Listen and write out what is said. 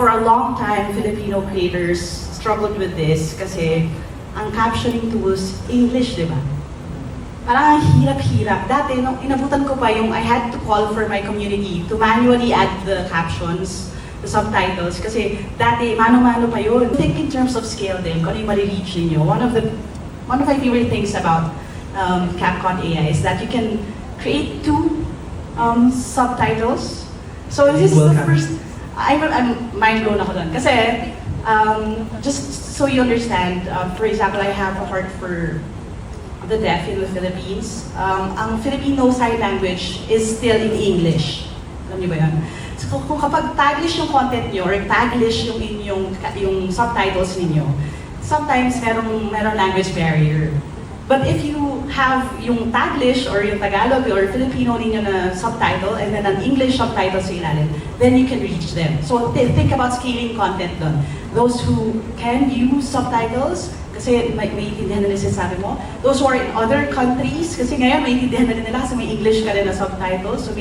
For a long time, Filipino creators struggled with this kasi ang captioning tools, English, di ba? Parang ang hirap-hirap. Dati, nung inabutan ko pa yung I had to call for my community to manually add the captions, the subtitles, kasi dati, mano-mano pa yun. Think in terms of scale din, kung ano yung marireach ninyo. One of my favorite things about Capcom AI is that you can create two subtitles. So this is the first, I'm mind blown ako doon. Kasi, just so you understand, for example, I have a heart for the deaf in the Philippines. Ang Filipino sign language is still in English. Alam niyo ba yan? So kung kapag Taglish yung content niyo or Taglish yung yung subtitles ninyo, sometimes merong language barrier. But if you have yung Taglish or yung Tagalog or Filipino ninyo na subtitle and then an English subtitle sa ilalim, then you can reach them. So think about scaling content doon. Those who can use subtitles, kasi maintindihan nila sinasabi mo. Those who are in other countries, kasi ngayon maintindihan na nila kasi may English ka rin na subtitles. So